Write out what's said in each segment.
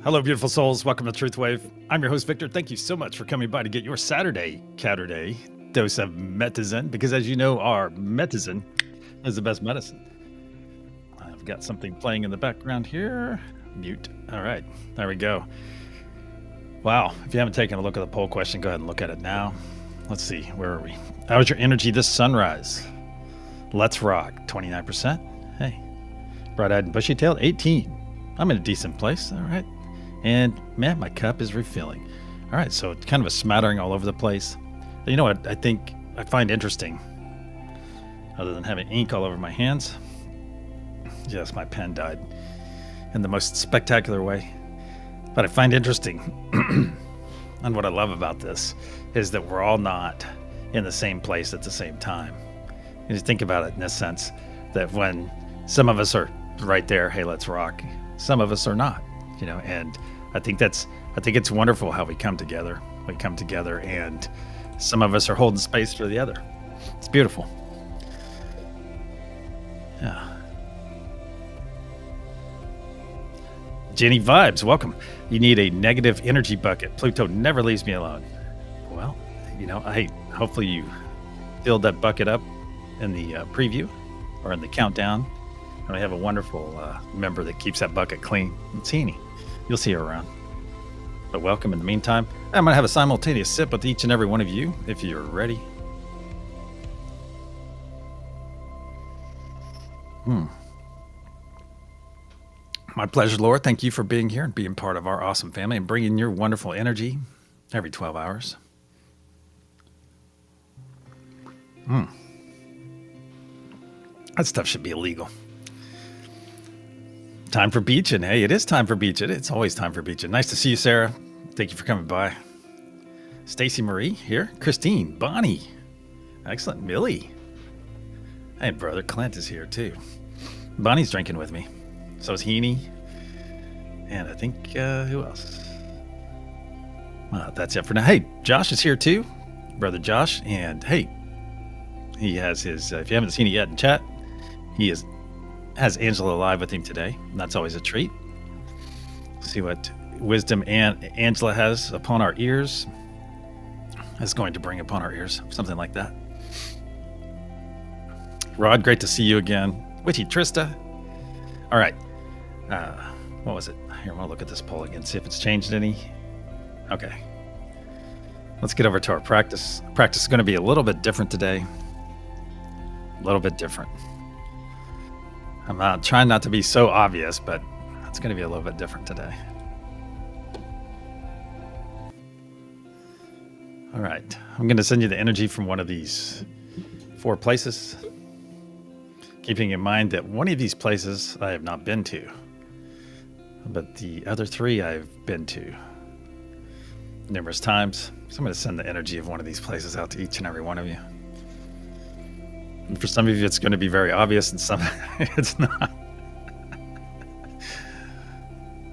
Hello, beautiful souls. Welcome to TruthWave. I'm your host, Victor. Thank you so much for coming by to get your Saturday dose of medicine, because as you know, our medicine is the best medicine. I've got something playing in the background here. Mute. All right, there we go. Wow, if you haven't taken a look at the poll question, go ahead and look at it now. Let's see, where are we? How's your energy this sunrise? Let's rock, 29%. Hey, bright-eyed and bushy-tailed, 18. I'm in a decent place, all right. And man, my cup is refilling. All right, so it's kind of a smattering all over the place. You know what I find interesting, other than having ink all over my hands? Yes, my pen died in the most spectacular way. But I find interesting, and what I love about this is that we're all not in the same place at the same time. And you think about it in this sense, that when some of us are right there, hey, let's rock, some of us are not. And I think it's wonderful how we come together. We come together, and some of us are holding space for the other. It's beautiful. Yeah. Jenny Vibes, welcome. You need a negative energy bucket. Pluto never leaves me alone. Well, hopefully you filled that bucket up in the preview or in the countdown. And we have a wonderful member that keeps that bucket clean. It's Heaney. You'll see her around. But welcome in the meantime. I'm going to have a simultaneous sip with each and every one of you if you're ready. My pleasure, Laura. Thank you for being here and being part of our awesome family and bringing your wonderful energy every 12 hours. That stuff should be illegal. Time for beaching. Hey, it is time for beaching. It's always time for beaching. Nice to see you, Sarah. Thank you for coming by. Stacy Marie here. Christine, Bonnie. Excellent. Millie. Hey, brother Clint is here too. Bonnie's drinking with me. So is Heaney. And I think, who else? That's it for now. Hey, Josh is here too. Brother Josh. And hey, he has his, if you haven't seen it yet in chat, he has Angela live with him today. And that's always a treat. See what wisdom Angela has upon our ears. Is going to bring upon our ears. Something like that. Rod, great to see you again. Witchy Trista. All right. What was it? Here, I want to look at this poll again, see if it's changed any. Okay. Let's get over to our practice. Practice is going to be a little bit different today. A little bit different. I'm trying not to be so obvious, but it's going to be a little bit different today. All right. I'm going to send you the energy from one of these 4 places. Keeping in mind that one of these places I have not been to, but the other 3 I've been to numerous times. So I'm going to send the energy of one of these places out to each and every one of you. And for some of you, it's going to be very obvious, and some it's not.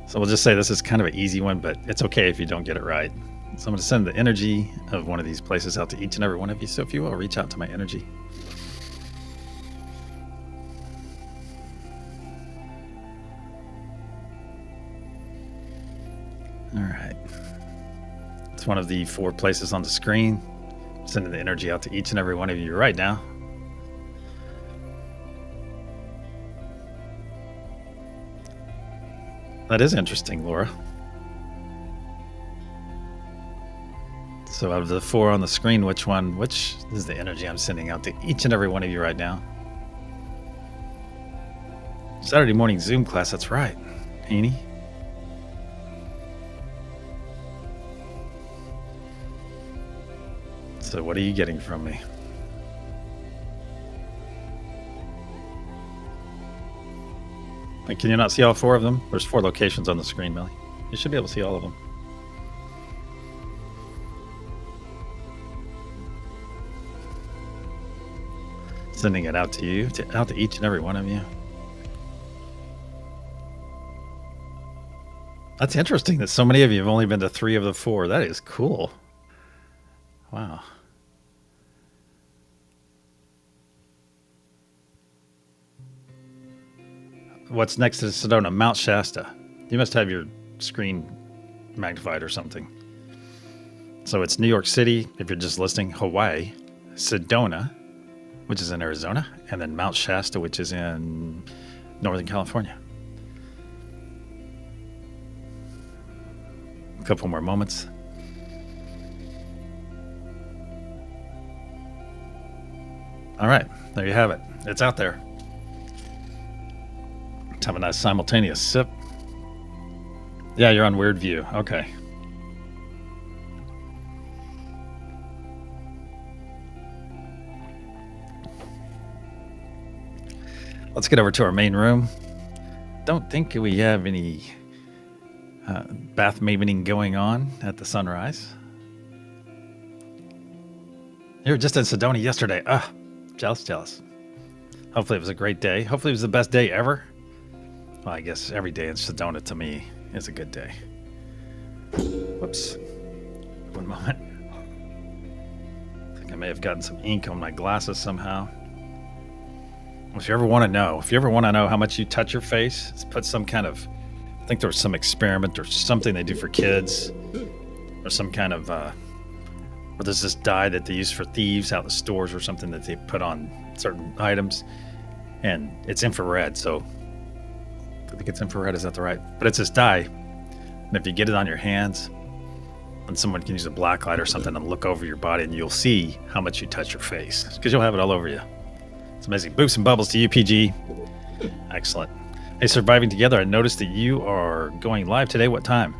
So we'll just say this is kind of an easy one, but it's okay if you don't get it right. So I'm going to send the energy of one of these places out to each and every one of you. So if you will, reach out to my energy. All right. It's one of the 4 places on the screen. I'm sending the energy out to each and every one of you right now. That is interesting, Laura. So out of the 4 on the screen, which is the energy I'm sending out to each and every one of you right now? Saturday morning Zoom class, that's right. Heaney. So what are you getting from me? Can you not see all 4 of them? There's 4 locations on the screen, Millie. You should be able to see all of them. Sending it out to you, out to each and every one of you. That's interesting that so many of you have only been to 3 of the 4. That is cool. Wow. What's next to Sedona? Mount Shasta. You must have your screen magnified or something. So it's New York City, if you're just listening, Hawaii, Sedona, which is in Arizona, and then Mount Shasta, which is in Northern California. A couple more moments. All right, there you have it. It's out there. Let's have a nice simultaneous sip. Yeah, you're on Weird View. Okay. Let's get over to our main room. Don't think we have any bath mavening going on at the SunRISE. You were just in Sedona yesterday. Jealous. Hopefully it was a great day. Hopefully it was the best day ever. Well, I guess every day in Sedona to me is a good day. Whoops. One moment. I think I may have gotten some ink on my glasses somehow. If you ever want to know how much you touch your face, it's put some kind of, I think there was some experiment or something they do for kids, or some kind of, or there's this dye that they use for thieves out in the stores or something that they put on certain items, and it's infrared. So I think it's infrared, is that the right? But it's this dye, and if you get it on your hands, and someone can use a black light or something and look over your body, and you'll see how much you touch your face, because you'll have it all over you. It's amazing. Boosts and bubbles to UPG. Excellent. Hey, Surviving Together, I noticed that you are going live today. What time?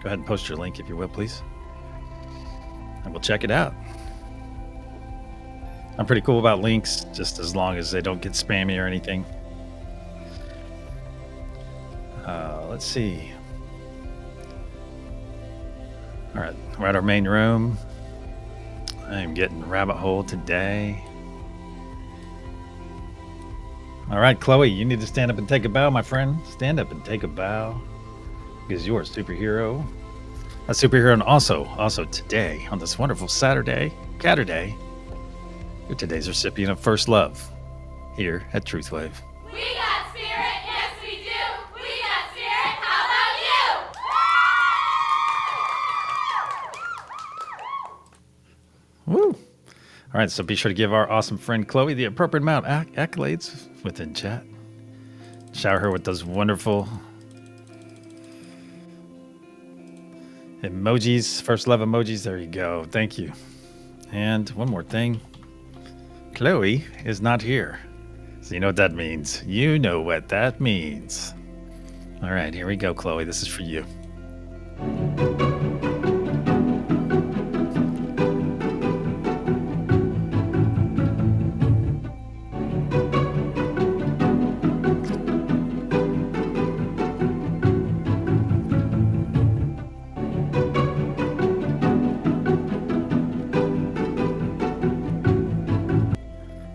Go ahead and post your link if you will, please. And we'll check it out. I'm pretty cool about links, just as long as they don't get spammy or anything. Let's see. All right, we're at our main room. I am getting rabbit hole today. All right, Chloe, you need to stand up and take a bow, my friend. Stand up and take a bow, because you're a superhero. A superhero, and also today, on this wonderful Saturday, you're today's recipient of First Love here at TruthWave. We got spirit, yes we do. We got spirit, how about you? Woo! All right, so be sure to give our awesome friend Chloe the appropriate amount of accolades within chat. Shower her with those wonderful emojis, First Love emojis. There you go. Thank you. And one more thing. Chloe is not here. So you know what that means. You know what that means. All right, here we go, Chloe. This is for you.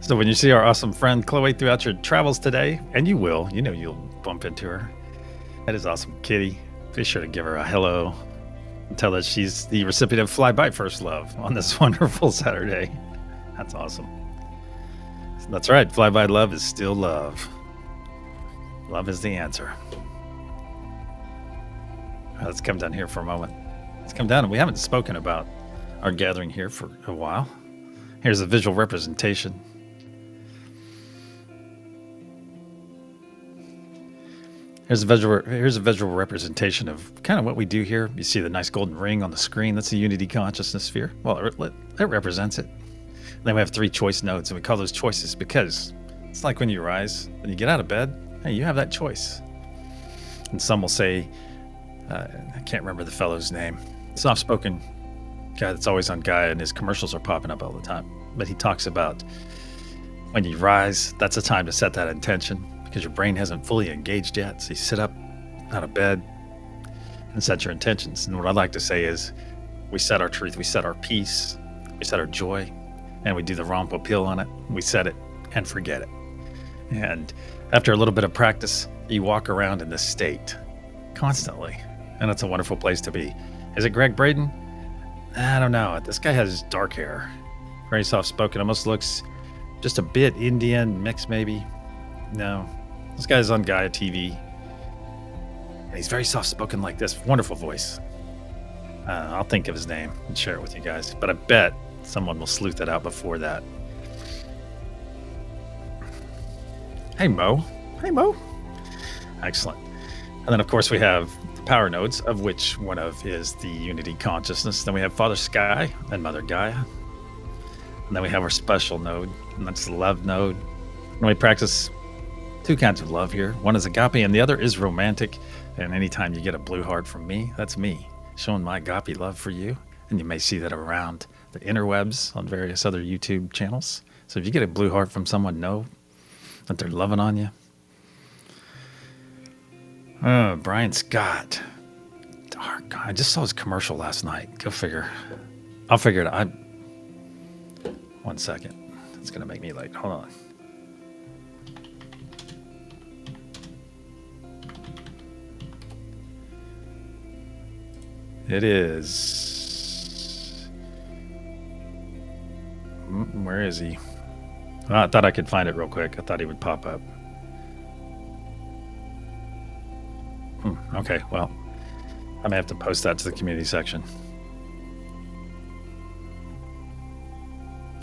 So when you see our awesome friend Chloe throughout your travels today, and you will, you'll bump into her. That is awesome, Kitty. Be sure to give her a hello and tell her she's the recipient of Fly By First Love on this wonderful Saturday. That's awesome. That's right. Fly By Love is still love. Love is the answer. All right, let's come down here for a moment. Let's come down, and we haven't spoken about our gathering here for a while. Here's a visual representation. Here's a visual representation of kind of what we do here. You see the nice golden ring on the screen. That's the unity consciousness sphere. Well, it represents it. And then we have 3 choice nodes, and we call those choices because it's like when you rise, when you get out of bed, hey, you have that choice. And some will say, I can't remember the fellow's name, soft-spoken guy that's always on Gaia, and his commercials are popping up all the time. But he talks about when you rise, that's the time to set that intention, because your brain hasn't fully engaged yet. So you sit up out of bed and set your intentions. And what I'd like to say is we set our truth, we set our peace, we set our joy, and we do the romp appeal on it. We set it and forget it. And after a little bit of practice, you walk around in this state constantly. And it's a wonderful place to be. Is it Greg Braden? I don't know. This guy has dark hair. Very soft-spoken. Almost looks just a bit Indian, mixed maybe. No. This guy's on Gaia TV. And he's very soft-spoken like this. Wonderful voice. I'll think of his name and share it with you guys. But I bet someone will sleuth it out before that. Hey, Mo. Hey, Mo. Excellent. And then, of course, we have the power nodes, of which one of is the Unity Consciousness. Then we have Father Sky and Mother Gaia. And then we have our special node, and that's the Love node. And we practice two kinds of love here. One is agape, and the other is romantic. And anytime you get a blue heart from me, that's me showing my agape love for you. And you may see that around the interwebs on various other YouTube channels. So if you get a blue heart from someone, know that they're loving on you. Brian Scott. Dark. I just saw his commercial last night. Go figure. I'll figure it out. One second. It's going to make me late. Hold on. It is. Where is he? Oh, I thought I could find it real quick. I thought he would pop up. Okay, well, I may have to post that to the community section.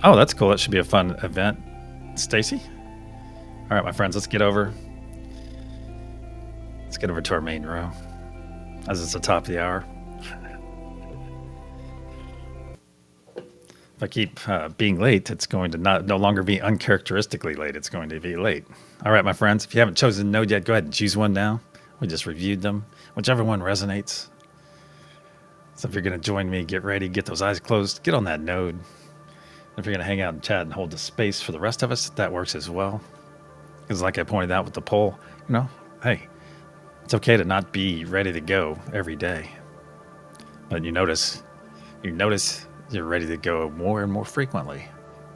Oh, that's cool. That should be a fun event. Stacy? All right, my friends, let's get over. Let's get over to our main row, as it's the top of the hour. If I keep being late, it's going to no longer be uncharacteristically late. It's going to be late. All right, my friends, if you haven't chosen a node yet, go ahead and choose one now. We just reviewed them. Whichever one resonates. So if you're going to join me, get ready, get those eyes closed, get on that node. If you're going to hang out and chat and hold the space for the rest of us, that works as well. Because like I pointed out with the poll, hey, it's okay to not be ready to go every day. But you notice you're ready to go more and more frequently.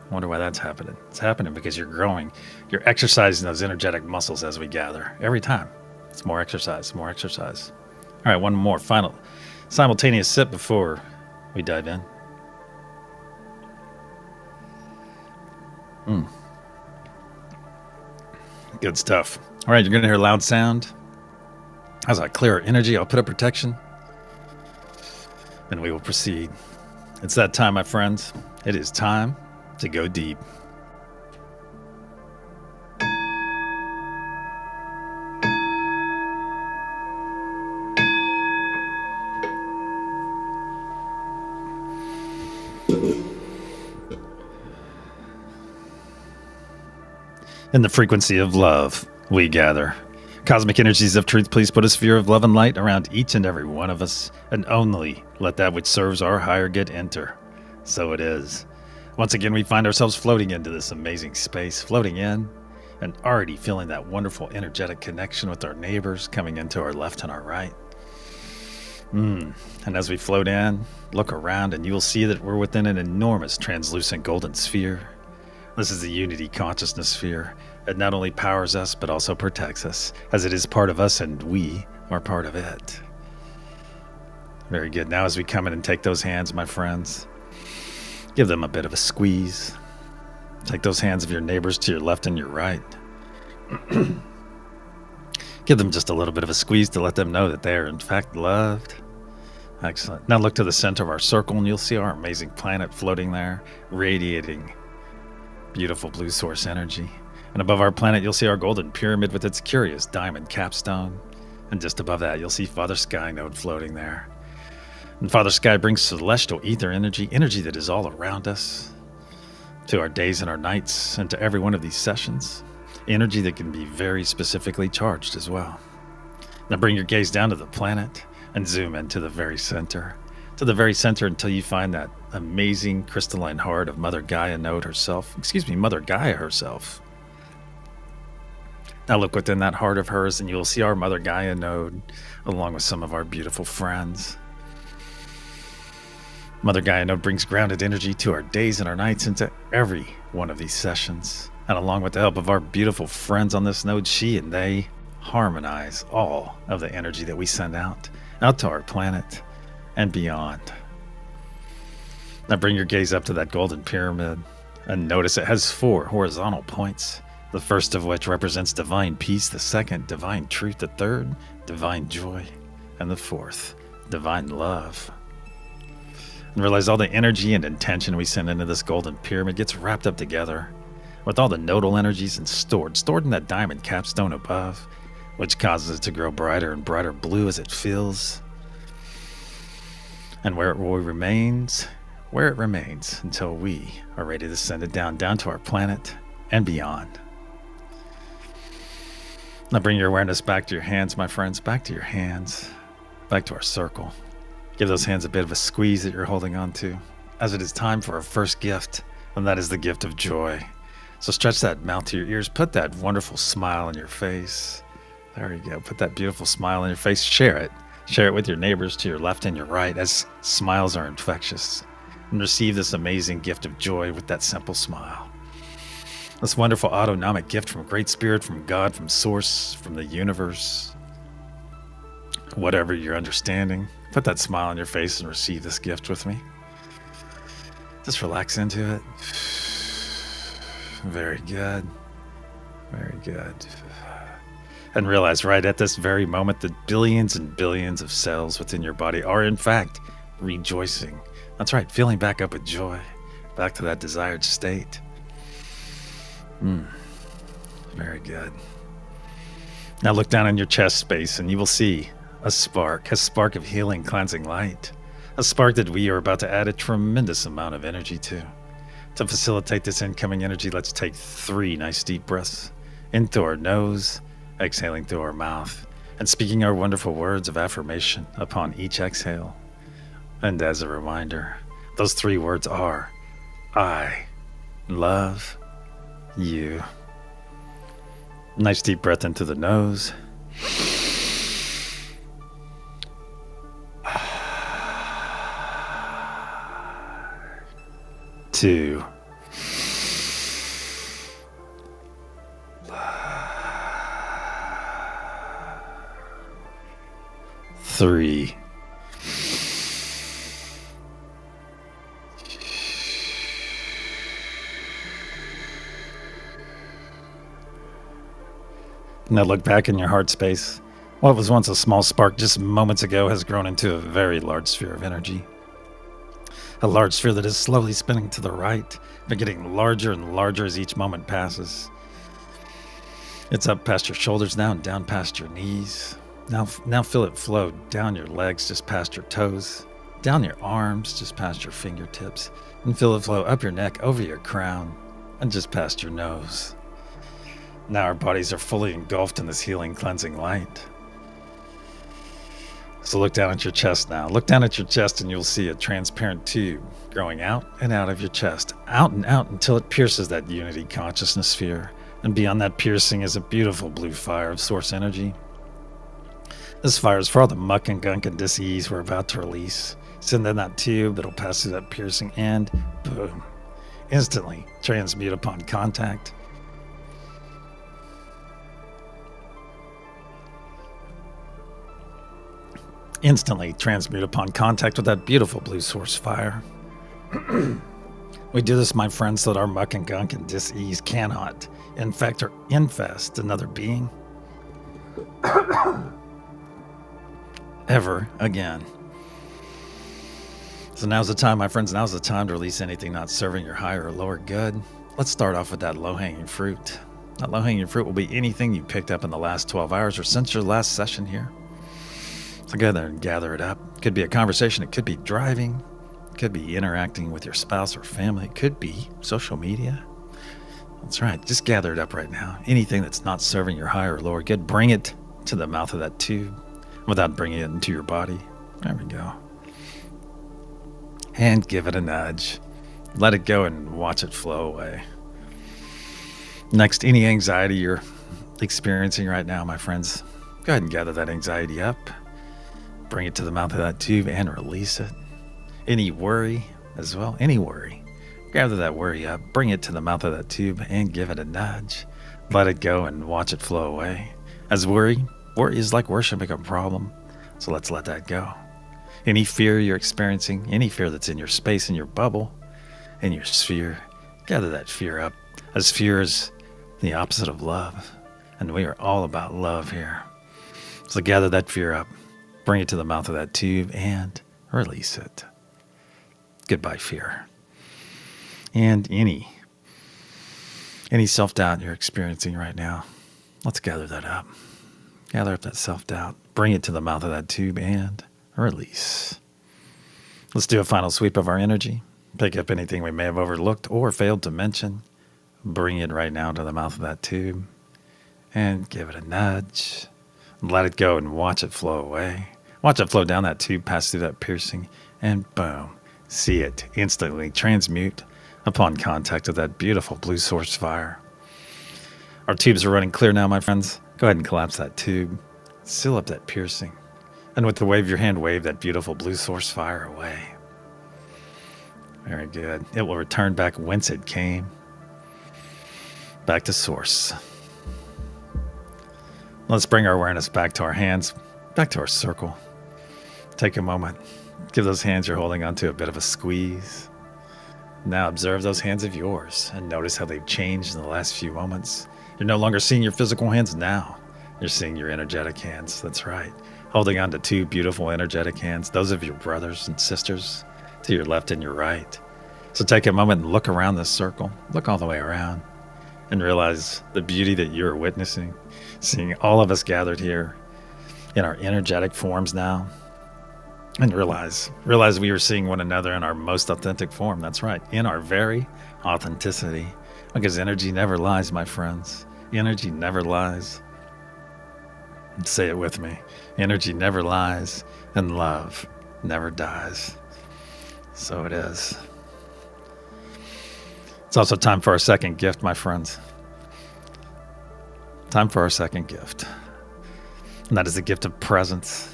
I wonder why that's happening. It's happening because you're growing. You're exercising those energetic muscles as we gather. Every time. It's more exercise, more exercise. All right, one more final simultaneous sip before we dive in. Good stuff. All right, you're going to hear a loud sound. As I clear our energy, I'll put up protection. And we will proceed. It's that time, my friends. It is time to go deep. In the frequency of love, we gather. Cosmic energies of truth, please put a sphere of love and light around each and every one of us, and only let that which serves our higher good enter. So it is. Once again, we find ourselves floating into this amazing space, floating in, and already feeling that wonderful energetic connection with our neighbors coming into our left and our right. And as we float in, look around, and you will see that we're within an enormous translucent golden sphere. This is the Unity Consciousness sphere. It not only powers us, but also protects us, as it is part of us and we are part of it. Very good. Now as we come in and take those hands, my friends, give them a bit of a squeeze. Take those hands of your neighbors to your left and your right. Give them just a little bit of a squeeze to let them know that they are in fact loved. Excellent. Now look to the center of our circle and you'll see our amazing planet floating there, radiating beautiful blue source energy. And above our planet, you'll see our golden pyramid with its curious diamond capstone. And just above that, you'll see Father Sky node floating there. And Father Sky brings celestial ether energy, energy that is all around us, to our days and our nights, and to every one of these sessions. Energy that can be very specifically charged as well. Now bring your gaze down to the planet and zoom into the very center. To the very center until you find that amazing crystalline heart of Mother Gaia node herself. Mother Gaia herself. Now look within that heart of hers and you will see our Mother Gaia node along with some of our beautiful friends. Mother Gaia node brings grounded energy to our days and our nights into every one of these sessions. And along with the help of our beautiful friends on this node, she and they harmonize all of the energy that we send out to our planet and beyond. Now bring your gaze up to that golden pyramid and notice it has 4 horizontal points. The first of which represents divine peace, the second, divine truth, the third, divine joy, and the fourth, divine love. And realize all the energy and intention we send into this golden pyramid gets wrapped up together with all the nodal energies and stored in that diamond capstone above, which causes it to grow brighter and brighter blue as it fills. And where it remains until we are ready to send it down to our planet and beyond. Now bring your awareness back to your hands, my friends, back to your hands, back to our circle. Give those hands a bit of a squeeze that you're holding on to, as it is time for our first gift, and that is the gift of joy. So stretch that mouth to your ears, put that wonderful smile on your face. There you go, put that beautiful smile on your face, share it. Share it with your neighbors to your left and your right, as smiles are infectious. And receive this amazing gift of joy with that simple smile. This wonderful autonomic gift from Great Spirit, from God, from Source, from the universe. Whatever your understanding, put that smile on your face and receive this gift with me. Just relax into it. Very good. Very good. And realize right at this very moment that billions and billions of cells within your body are in fact rejoicing. That's right, feeling back up with joy, back to that desired state. Very good. Now look down in your chest space and you will see a spark of healing, cleansing light. A spark that we are about to add a tremendous amount of energy to. To facilitate this incoming energy, let's take 3 nice deep breaths in through our nose, exhaling through our mouth, and speaking our wonderful words of affirmation upon each exhale. And as a reminder, those 3 words are, I love you. Nice deep breath into the nose. 2. 3. Now look back in your heart space. What was once a small spark just moments ago has grown into a very large sphere of energy. A large sphere that is slowly spinning to the right, but getting larger and larger as each moment passes. It's up past your shoulders now and down past your knees. Now feel it flow down your legs, just past your toes, down your arms, just past your fingertips, and feel it flow up your neck, over your crown, and just past your nose. Now our bodies are fully engulfed in this healing, cleansing light. So look down at your chest now. Look down at your chest and you'll see a transparent tube growing out and out of your chest, out and out until it pierces that unity consciousness sphere. And beyond that piercing is a beautiful blue fire of source energy. This fire is for all the muck and gunk and dis-ease we're about to release. Send in that tube that'll pass through that piercing and boom, instantly transmute upon contact. Instantly transmute upon contact with that beautiful blue source fire. We do this, my friends, so that our muck and gunk and dis-ease cannot infect or infest another being ever again. So now's the time, my friends, now's the time to release anything not serving your higher or lower good. Let's start off with that low-hanging fruit. That low-hanging fruit will be anything you picked up in the last 12 hours or since your last session here. So go there and gather it up. It could be a conversation. It could be driving. It could be interacting with your spouse or family. It could be social media. That's right. Just gather it up right now. Anything that's not serving your higher or lower good, bring it to the mouth of that tube without bringing it into your body. There we go. And give it a nudge. Let it go and watch it flow away. Next, any anxiety you're experiencing right now, my friends, go ahead and gather that anxiety up. Bring it to the mouth of that tube and release it. Any worry as well, any worry. Gather that worry up, bring it to the mouth of that tube and give it a nudge. Let it go and watch it flow away. As worry is like worshiping a problem, so let's let that go. Any fear you're experiencing, any fear that's in your space, in your bubble, in your sphere, gather that fear up. As fear is the opposite of love. And we are all about love here. So gather that fear up, bring it to the mouth of that tube, and release it. Goodbye, fear. And any self-doubt you're experiencing right now, let's gather that up. Gather up that self-doubt, bring it to the mouth of that tube, and release. Let's do a final sweep of our energy. Pick up anything we may have overlooked or failed to mention. Bring it right now to the mouth of that tube and give it a nudge. Let it go and watch it flow away. Watch it flow down that tube, pass through that piercing, and boom, see it instantly transmute upon contact with that beautiful blue source fire. Our tubes are running clear now, my friends. Go ahead and collapse that tube, seal up that piercing, and with the wave of your hand, wave that beautiful blue source fire away. Very good. It will return back whence it came, back to source. Let's bring our awareness back to our hands, back to our circle. Take a moment. Give those hands you're holding onto a bit of a squeeze. Now observe those hands of yours and notice how they've changed in the last few moments. You're no longer seeing your physical hands now. You're seeing your energetic hands. That's right. Holding on to two beautiful energetic hands, those of your brothers and sisters to your left and your right. So take a moment and look around this circle. Look all the way around and realize the beauty that you're witnessing. Seeing all of us gathered here in our energetic forms now. And realize we are seeing one another in our most authentic form. That's right, in our very authenticity. Because energy never lies, my friends. Energy never lies. Say it with me. Energy never lies, and love never dies. So it is. It's also time for our second gift, my friends. Time for our second gift. And that is the gift of presence.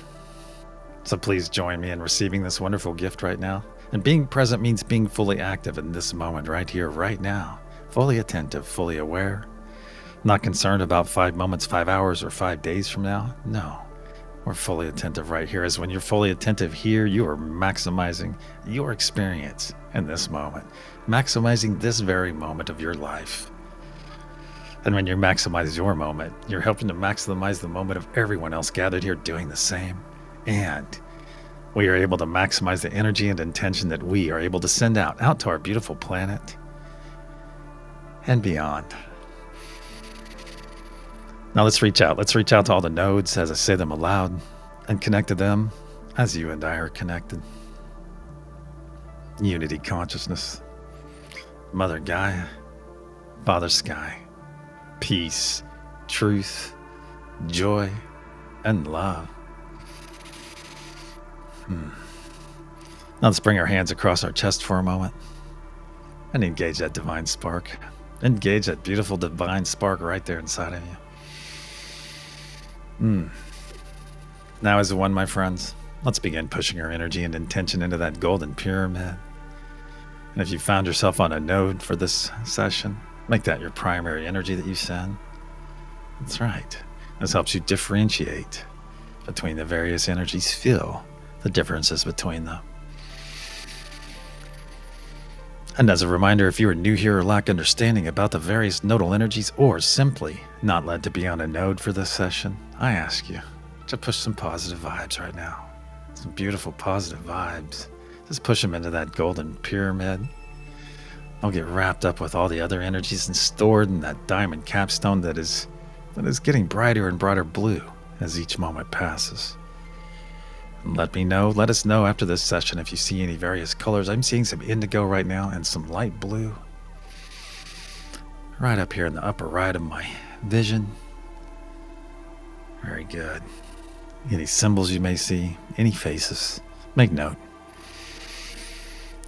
So please join me in receiving this wonderful gift right now. And being present means being fully active in this moment, right here, right now. Fully attentive, fully aware. Not concerned about 5 moments, 5 hours, or 5 days from now. No, we're fully attentive right here. As when you're fully attentive here, you are maximizing your experience in this moment. Maximizing this very moment of your life. And when you maximize your moment, you're helping to maximize the moment of everyone else gathered here doing the same. And we are able to maximize the energy and intention that we are able to send out to our beautiful planet and beyond. Now let's reach out. Let's reach out to all the nodes as I say them aloud and connect to them as you and I are connected. Unity consciousness. Mother Gaia, Father Sky, peace, truth, joy, and love. Now let's bring our hands across our chest for a moment and engage that divine spark. Engage that beautiful divine spark right there inside of you. Now as one, my friends, let's begin pushing our energy and intention into that golden pyramid. And if you found yourself on a node for this session, make that your primary energy that you send. That's right. This helps you differentiate between the various energies. Feel the differences between them. And as a reminder, if you are new here or lack understanding about the various nodal energies or simply not led to be on a node for this session, I ask you to push some positive vibes right now. Some beautiful positive vibes. Just push them into that golden pyramid. I'll get wrapped up with all the other energies and stored in that diamond capstone that is getting brighter and brighter blue as each moment passes. And let us know after this session if you see any various colors. I'm seeing some indigo right now and some light blue. Right up here in the upper right of my vision. Very good. Any symbols you may see, any faces, make note.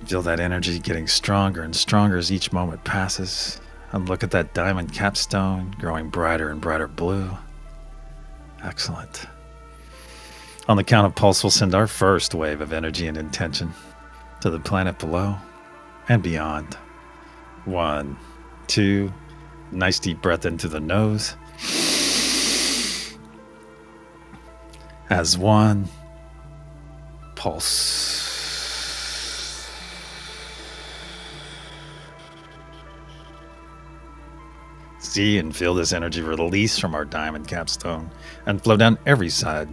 Feel that energy getting stronger and stronger as each moment passes. And look at that diamond capstone growing brighter and brighter blue. Excellent. On the count of pulse, we'll send our first wave of energy and intention to the planet below and beyond. 1, 2, nice deep breath into the nose. As 1, pulse. See and feel this energy release from our diamond capstone and flow down every side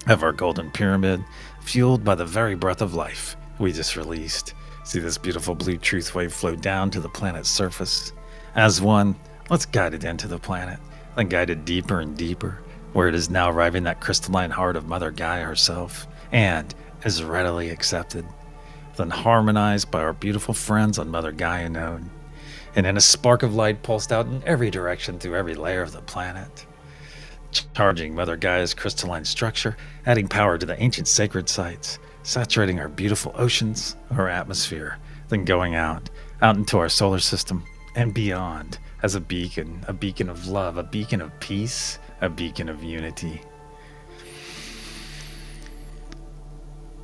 of our golden pyramid, fueled by the very breath of life we just released. See this beautiful blue truth wave flow down to the planet's surface. As one, let's guide it into the planet, then guide it deeper and deeper, where it is now arriving that crystalline heart of Mother Gaia herself, and is readily accepted, then harmonized by our beautiful friends on Mother Gaia node, and in a spark of light pulsed out in every direction through every layer of the planet, charging Mother Gaia's crystalline structure, adding power to the ancient sacred sites, saturating our beautiful oceans, our atmosphere, then going out into our solar system and beyond as a beacon of love, a beacon of peace, a beacon of unity.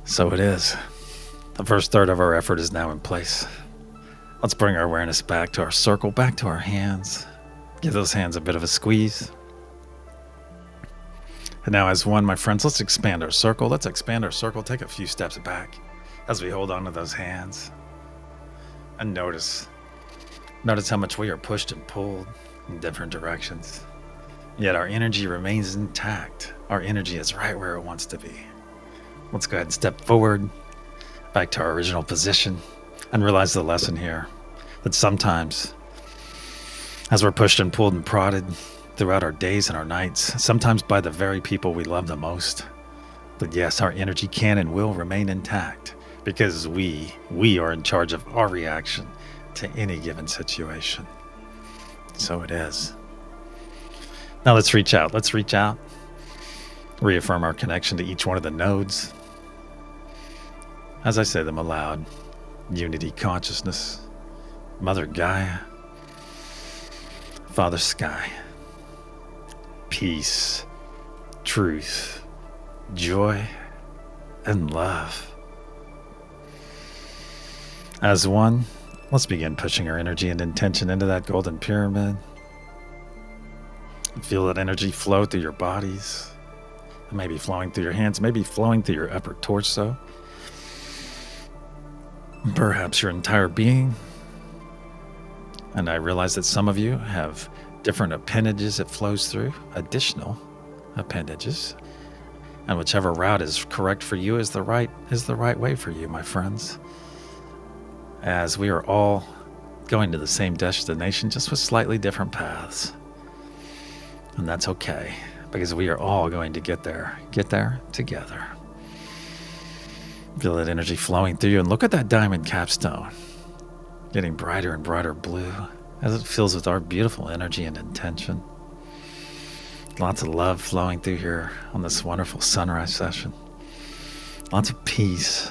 So it is. The first third of our effort is now in place. Let's bring our awareness back to our circle, back to our hands. Give those hands a bit of a squeeze. And now as one, my friends, let's expand our circle. Let's expand our circle. Take a few steps back as we hold on to those hands. And notice how much we are pushed and pulled in different directions. Yet our energy remains intact. Our energy is right where it wants to be. Let's go ahead and step forward, back to our original position, and realize the lesson here, that sometimes, as we're pushed and pulled and prodded throughout our days and our nights, sometimes by the very people we love the most, that yes, our energy can and will remain intact, because we are in charge of our reaction to any given situation. So it is. Now let's reach out. Reaffirm our connection to each one of the nodes. As I say them aloud, unity consciousness, Mother Gaia, Father Sky, peace, truth, joy, and love. As one, let's begin pushing our energy and intention into that golden pyramid. Feel that energy flow through your bodies. It may be flowing through your hands, maybe flowing through your upper torso. Perhaps your entire being. And I realize that some of you have different appendages it flows through, additional appendages. And whichever route is correct for you is the right way for you, my friends. As we are all going to the same destination, just with slightly different paths. And that's okay, because we are all going to get there together. Feel that energy flowing through you, and look at that diamond capstone, getting brighter and brighter blue as it fills with our beautiful energy and intention. Lots of love flowing through here on this wonderful sunrise session. Lots of peace,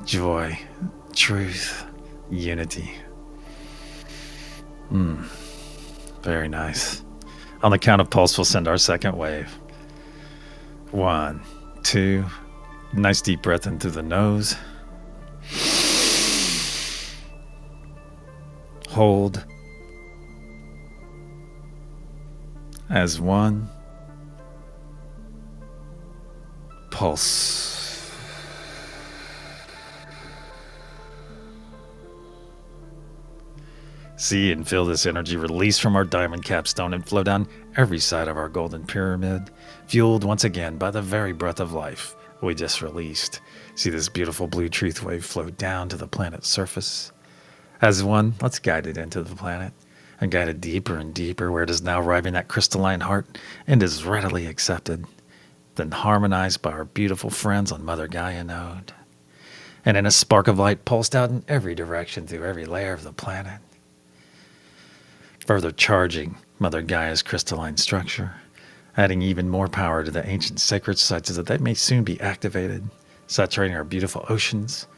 joy, truth, unity. Very nice. On the count of pulse, we'll send our second wave. 1, 2, nice deep breath in through the nose. Hold. As one. Pulse. See and feel this energy release from our diamond capstone and flow down every side of our golden pyramid, fueled once again by the very breath of life we just released. See this beautiful blue truth wave flow down to the planet's surface. As one, let's guide it into the planet and guide it deeper and deeper, where it is now arriving that crystalline heart and is readily accepted, then harmonized by our beautiful friends on Mother Gaia node. And in a spark of light pulsed out in every direction through every layer of the planet, further charging Mother Gaia's crystalline structure, adding even more power to the ancient sacred sites so that they may soon be activated, saturating our beautiful oceans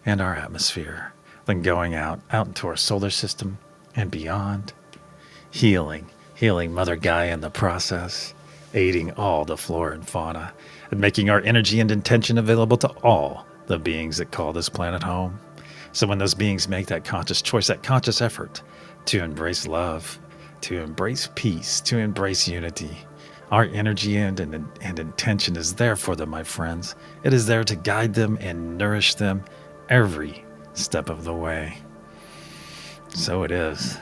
and our atmosphere, then going out into our solar system and beyond, healing Mother Gaia in the process, aiding all the flora and fauna, and making our energy and intention available to all the beings that call this planet home. So when those beings make that conscious choice, that conscious effort to embrace love, to embrace peace, to embrace unity, our energy and intention is there for them, my friends. It is there to guide them and nourish them every step of the way. So it is.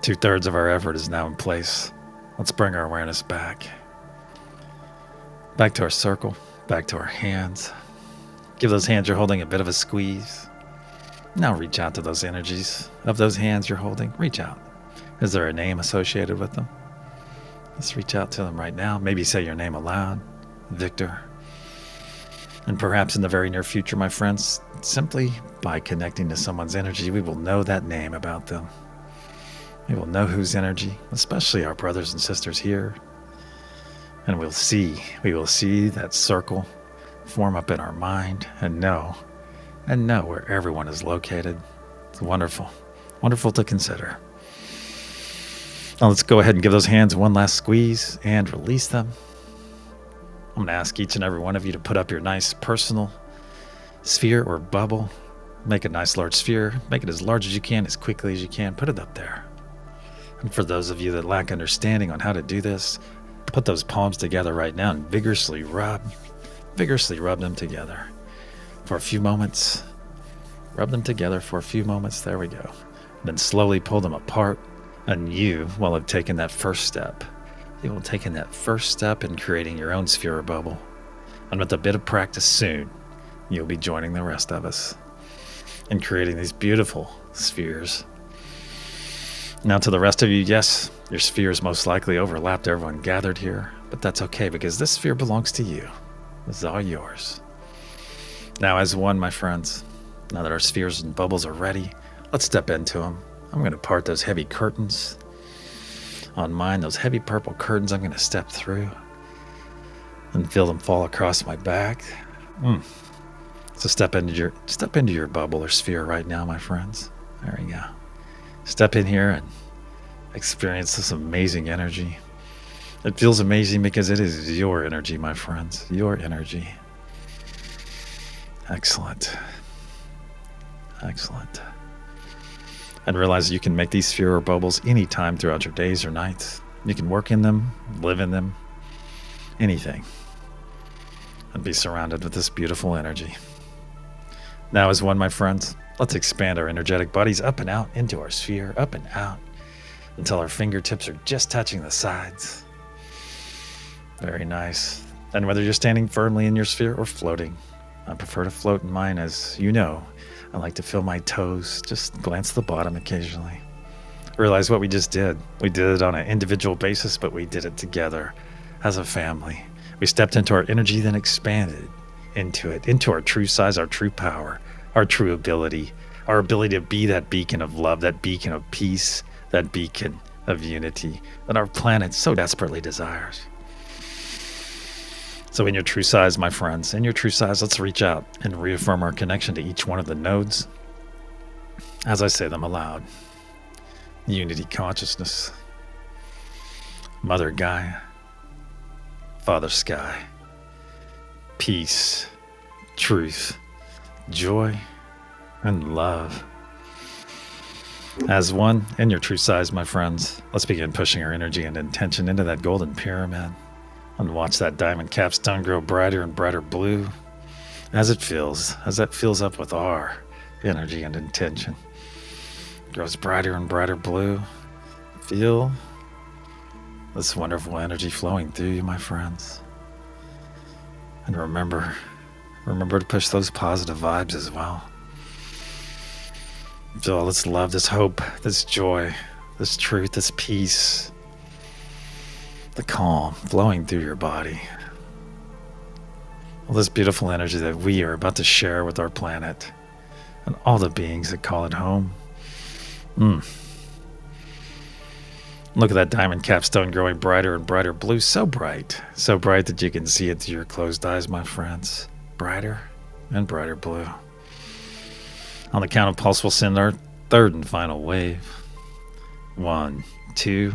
2/3 of our effort is now in place. Let's bring our awareness back. Back to our circle, back to our hands. Give those hands you're holding a bit of a squeeze. Now reach out to those energies of those hands you're holding. Reach out. Is there a name associated with them? Let's reach out to them right now. Maybe say your name aloud. Victor. And perhaps in the very near future, my friends, simply by connecting to someone's energy, we will know that name about them. We will know whose energy, especially our brothers and sisters here. And we will see that circle form up in our mind and know where everyone is located. It's wonderful, wonderful to consider. Now let's go ahead and give those hands one last squeeze and release them. I'm going to ask each and every one of you to put up your nice personal sphere or bubble. Make a nice large sphere. Make it as large as you can, as quickly as you can. Put it up there. And for those of you that lack understanding on how to do this, put those palms together right now and vigorously rub them together for a few moments. Rub them together for a few moments. There we go. Then slowly pull them apart. And you will have taken that first step. You will have taken that first step in creating your own sphere or bubble. And with a bit of practice soon, you'll be joining the rest of us in creating these beautiful spheres. Now to the rest of you, yes, your spheres most likely overlapped everyone gathered here, but that's okay because this sphere belongs to you. This is all yours. Now as one, my friends, now that our spheres and bubbles are ready, let's step into them. I'm going to part those heavy curtains on mine, those heavy purple curtains. I'm going to step through and feel them fall across my back. So step into your bubble or sphere right now, my friends. There we go. Step in here and experience this amazing energy. It feels amazing because it is your energy, my friends. Your energy. Excellent. Excellent. And realize you can make these sphere or bubbles anytime throughout your days or nights. You can work in them, live in them, anything. And be surrounded with this beautiful energy. Now as one, my friends, let's expand our energetic bodies up and out into our sphere, up and out, until our fingertips are just touching the sides. Very nice. And whether you're standing firmly in your sphere or floating, I prefer to float in mine, as you know. I like to feel my toes, just glance to the bottom occasionally. Realize what we just did. We did it on an individual basis, but we did it together as a family. We stepped into our energy, then expanded into it, into our true size, our true power, our true ability, our ability to be that beacon of love, that beacon of peace, that beacon of unity that our planet so desperately desires. So in your true size, my friends, in your true size, let's reach out and reaffirm our connection to each one of the nodes as I say them aloud. Unity consciousness, Mother Gaia, Father Sky, peace, truth, joy, and love. As one, in your true size, my friends, let's begin pushing our energy and intention into that golden pyramid. And watch that diamond capstone grow brighter and brighter blue as that fills up with our energy and intention. Grows brighter and brighter blue. Feel this wonderful energy flowing through you, my friends. And remember to push those positive vibes as well. Feel all this love, this hope, this joy, this truth, this peace, the calm flowing through your body. All this beautiful energy that we are about to share with our planet and all the beings that call it home. Look at that diamond capstone growing brighter and brighter blue. So bright that you can see it through your closed eyes, my friends. Brighter and brighter blue. On the count of pulse, we'll send our third and final wave. 1, 2.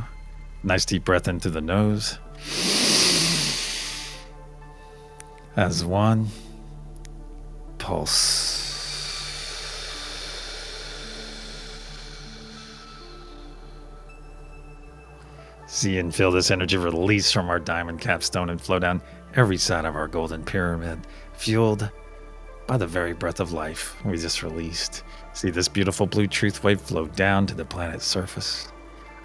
Nice deep breath in through the nose. As one, pulse. See and feel this energy release from our diamond capstone and flow down every side of our golden pyramid, fueled by the very breath of life we just released. See this beautiful blue truth wave flow down to the planet's surface.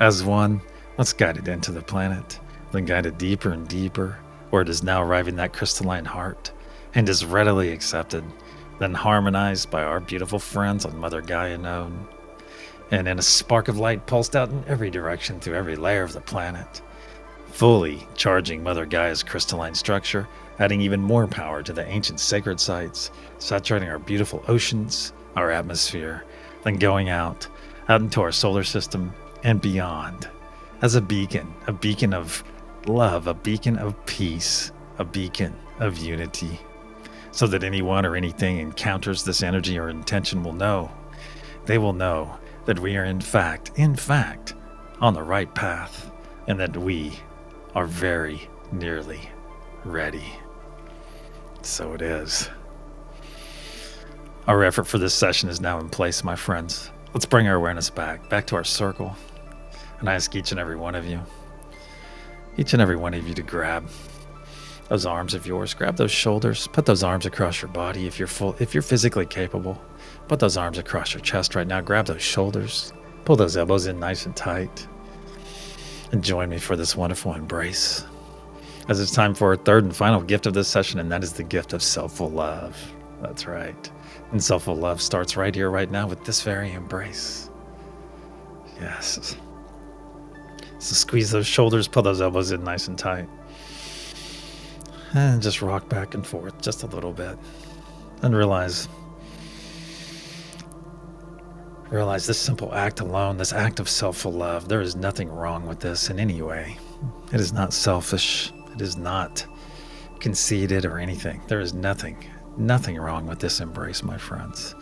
As one, let's guide it into the planet, then guide it deeper and deeper, where it is now arriving that crystalline heart, and is readily accepted, then harmonized by our beautiful friends on Mother Gaia known, and in a spark of light pulsed out in every direction through every layer of the planet, fully charging Mother Gaia's crystalline structure, adding even more power to the ancient sacred sites, saturating our beautiful oceans, our atmosphere, then going out into our solar system and beyond, as a beacon of love, a beacon of peace, a beacon of unity, so that anyone or anything encounters this energy or intention will know. They will know that we are in fact, on the right path, and that we are very nearly ready. So it is. Our effort for this session is now in place, my friends. Let's bring our awareness back to our circle. And I ask each and every one of you to grab those arms of yours, grab those shoulders, put those arms across your body if you're physically capable. Put those arms across your chest right now, grab those shoulders, pull those elbows in nice and tight, and join me for this wonderful embrace. As it's time for our third and final gift of this session, and that is the gift of self-full love. That's right. And self-full love starts right here, right now, with this very embrace. Yes. So squeeze those shoulders, pull those elbows in nice and tight. And just rock back and forth just a little bit. And realize this simple act alone, this act of self-full love, there is nothing wrong with this in any way. It is not selfish. It is not conceited or anything. There is nothing wrong with this embrace, my friends.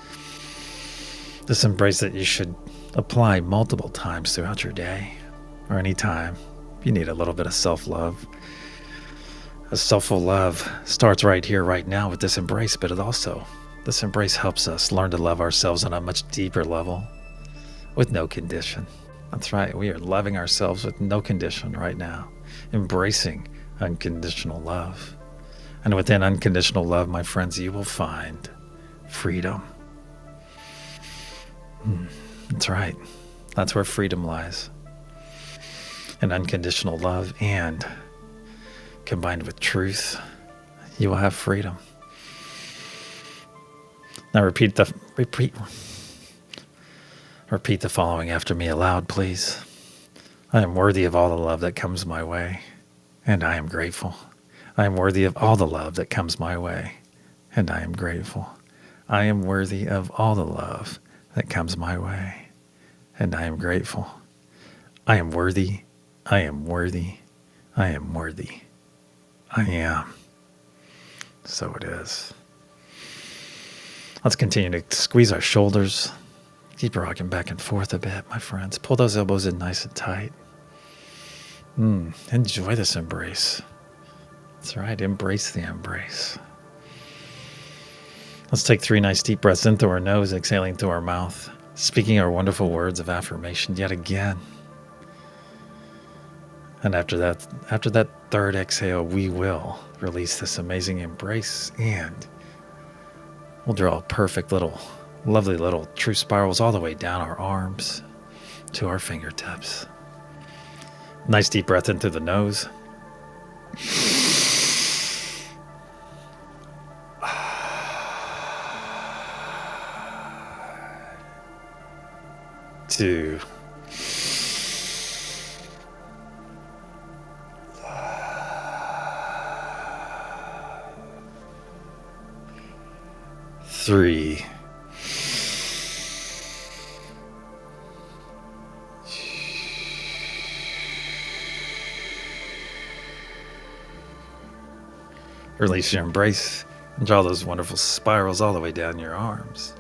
This embrace that you should apply multiple times throughout your day, or any time you need a little bit of self-love. A self-full love starts right here, right now with this embrace, but this embrace helps us learn to love ourselves on a much deeper level with no condition. That's right. We are loving ourselves with no condition right now, embracing unconditional love. And within unconditional love, my friends, you will find freedom. That's right. That's where freedom lies. And unconditional love, and combined with truth, you will have freedom. Now repeat the following after me aloud, please. I am worthy of all the love that comes my way, and I am grateful. I am worthy of all the love that comes my way, and I am grateful. I am worthy of all the love that comes my way, and I am grateful. I am worthy. I am worthy. I am worthy. I am. So it is. Let's continue to squeeze our shoulders. Keep rocking back and forth a bit, my friends. Pull those elbows in nice and tight. Enjoy this embrace. That's right. Embrace the embrace. Let's take 3 nice deep breaths in through our nose, exhaling through our mouth, speaking our wonderful words of affirmation yet again. And after that third exhale, we will release this amazing embrace, and we'll draw perfect lovely little true spirals all the way down our arms to our fingertips. Nice deep breath in through the nose. 2. 3. Release your embrace and draw those wonderful spirals all the way down your arms,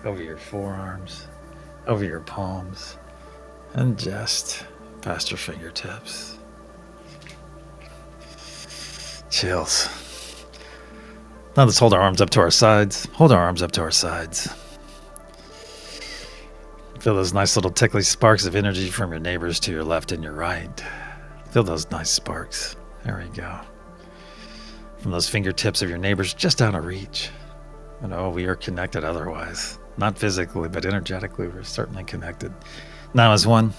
over your forearms, over your palms, and just past your fingertips. Chills. Now let's hold our arms up to our sides. Hold our arms up to our sides. Feel those nice little tickly sparks of energy from your neighbors to your left and your right. Feel those nice sparks. There we go. From those fingertips of your neighbors just out of reach. You know, we are connected otherwise. Not physically, but energetically, we're certainly connected. Now as one,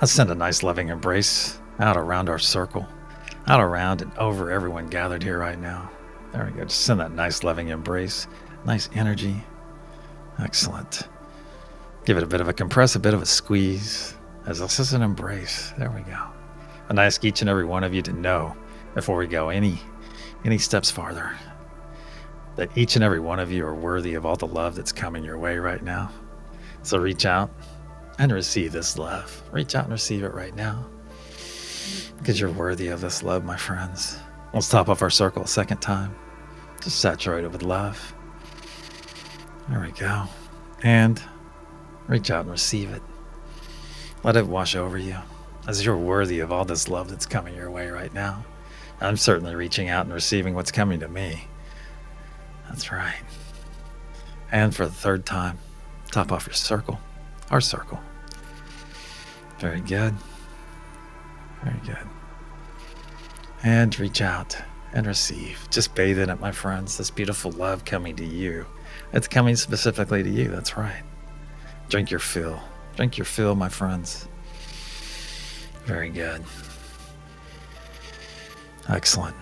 Let's send a nice loving embrace out around our circle, out around and over everyone gathered here right now. There we go. Just send that nice loving embrace, nice energy. Excellent. Give it a bit of a compress, a bit of a squeeze, as this is an embrace. There we go. And I ask each and every one of you to know, before we go any steps farther, that each and every one of you are worthy of all the love that's coming your way right now. So reach out and receive this love. Reach out and receive it right now, because you're worthy of this love, my friends. Let's top off our circle a second time. Just saturate it with love. There we go. And reach out and receive it. Let it wash over you, as you're worthy of all this love that's coming your way right now. I'm certainly reaching out and receiving what's coming to me. That's right. And for the third time, top off your circle, our circle. Very good. Very good. And reach out and receive. Just bathe in it, my friends. This beautiful love coming to you. It's coming specifically to you. That's right. Drink your fill. Drink your fill, my friends. Very good. Excellent.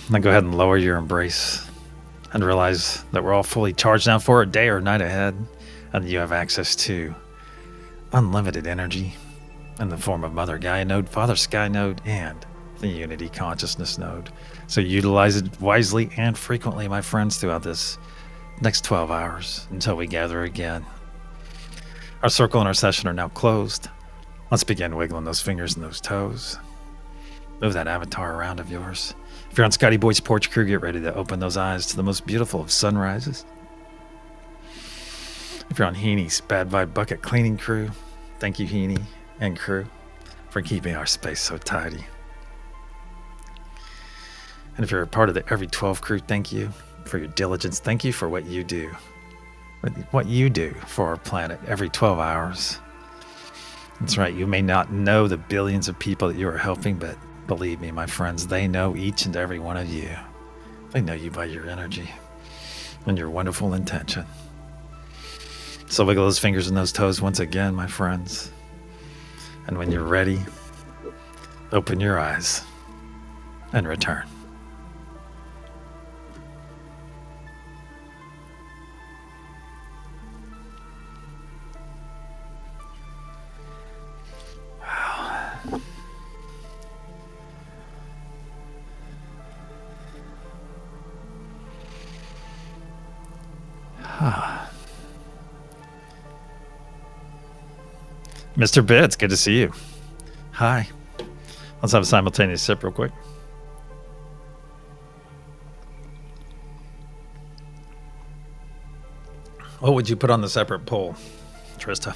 Now go ahead and lower your embrace and realize that we're all fully charged now for a day or night ahead, and you have access to unlimited energy in the form of Mother Gaia Node, Father Sky Node, and the Unity Consciousness Node. So utilize it wisely and frequently, my friends, throughout this next 12 hours until we gather again. Our circle and our session are now closed. Let's begin wiggling those fingers and those toes. Move that avatar around of yours. If you're on Scotty Boy's porch crew, get ready to open those eyes to the most beautiful of sunrises. If you're on Heenie's Bad Vibe Bucket Cleaning crew, thank you, Heenie and crew, for keeping our space so tidy. And if you're a part of the Every 12 crew, thank you for your diligence. Thank you for what you do. What you do for our planet every 12 hours. That's right. You may not know the billions of people that you are helping, but believe me, my friends, they know each and every one of you. They know you by your energy and your wonderful intention. So wiggle those fingers and those toes once again, my friends. And when you're ready, open your eyes and return. Mr. Bits, good to see you. Hi. Let's have a simultaneous sip real quick. What would you put on the separate poll, Trista?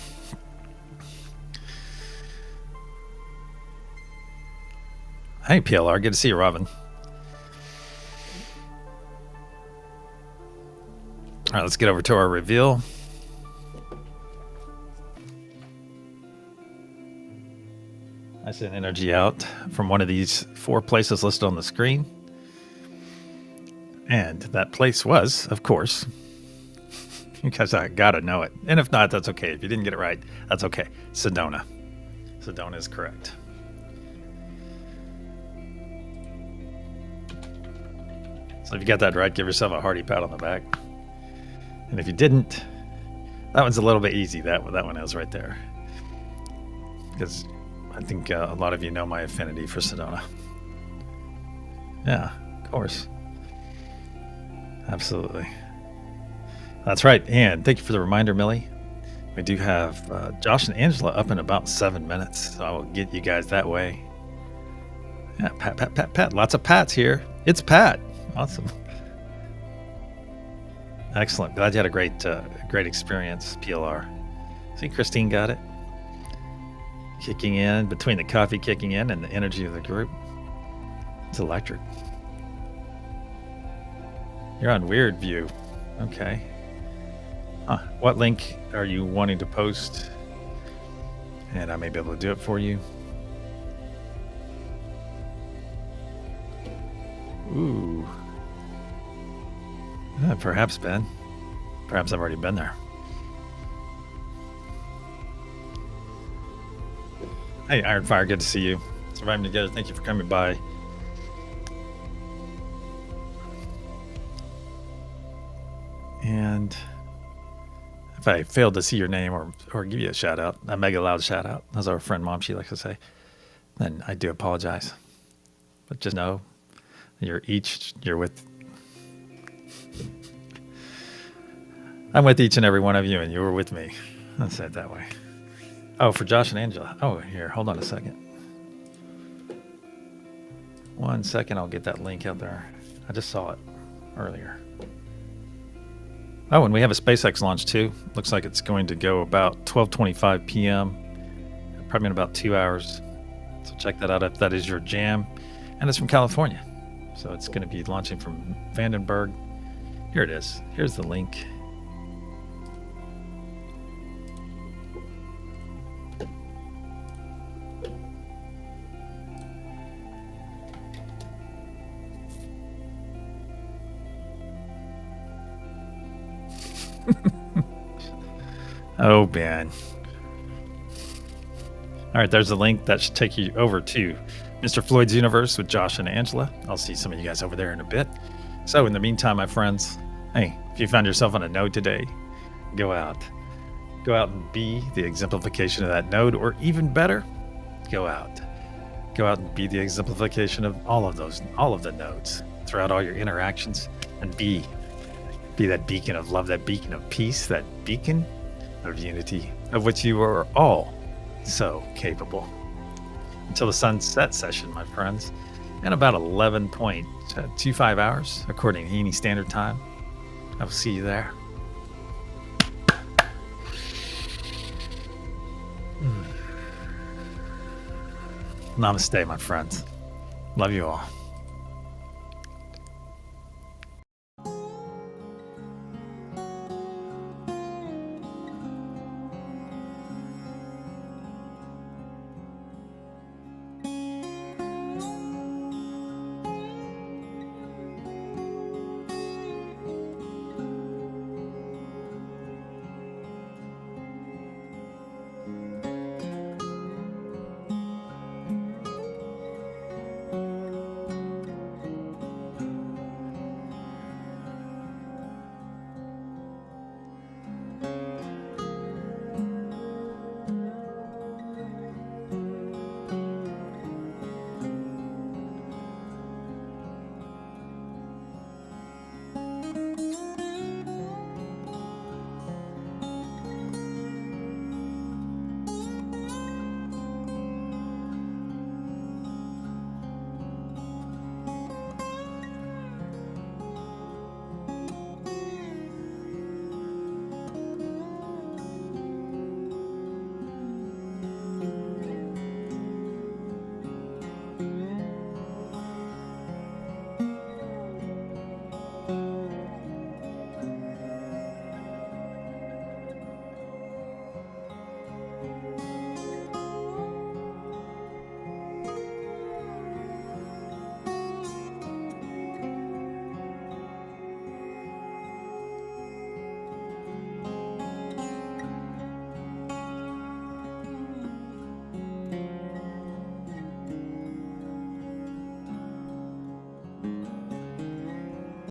Hey, PLR, good to see you, Robin. All right, let's get over to our reveal. I sent energy out from one of these 4 places listed on the screen. And that place was, of course, because I gotta know it. And if not, that's okay. If you didn't get it right, that's okay. Sedona. Sedona is correct. So if you got that right, give yourself a hearty pat on the back. And if you didn't, that one's a little bit easy. That one is right there. Because I think a lot of you know my affinity for Sedona. Yeah, of course. Absolutely. That's right. And thank you for the reminder, Millie. We do have Josh and Angela up in about 7 minutes. So I will get you guys that way. Yeah, Pat, Pat, Pat, Pat. Lots of Pats here. It's Pat. Awesome. Excellent. Glad you had a great experience, PLR. See, Christine got it. Kicking in, between the coffee kicking in and the energy of the group. It's electric. You're on Weird View. Okay. What link are you wanting to post? And I may be able to do it for you. Ooh. Perhaps, Ben. Perhaps I've already been there. Hey, Iron Fire, good to see you. Surviving together. Thank you for coming by. And if I failed to see your name or give you a shout out, a mega loud shout out, as our friend Mom, she likes to say, then I do apologize. But just know you're with, I'm with each and every one of you, and you were with me. Let's say it that way. Oh, for Josh and Angela. Oh, here, hold on a second. 1 second, I'll get that link out there. I just saw it earlier. Oh, and we have a SpaceX launch too. Looks like it's going to go about 12:25 p.m. Probably in about 2 hours. So check that out if that is your jam. And it's from California. So it's going to be launching from Vandenberg. Here it is. Here's the link. Oh, Ben. All right, there's a link that should take you over to Mr. Floyd's Universe with Josh and Angela. I'll see some of you guys over there in a bit. So in the meantime, my friends, hey, if you found yourself on a node today, go out. Go out and be the exemplification of that node, or even better, go out. Go out and be the exemplification of all of the nodes throughout all your interactions, and be that beacon of love, that beacon of peace, that beacon of unity, of which you are all so capable. Until the sunset session, my friends, in about 11.25 hours, according to Heaney Standard Time. I will see you there. Namaste, my friends. Love you all.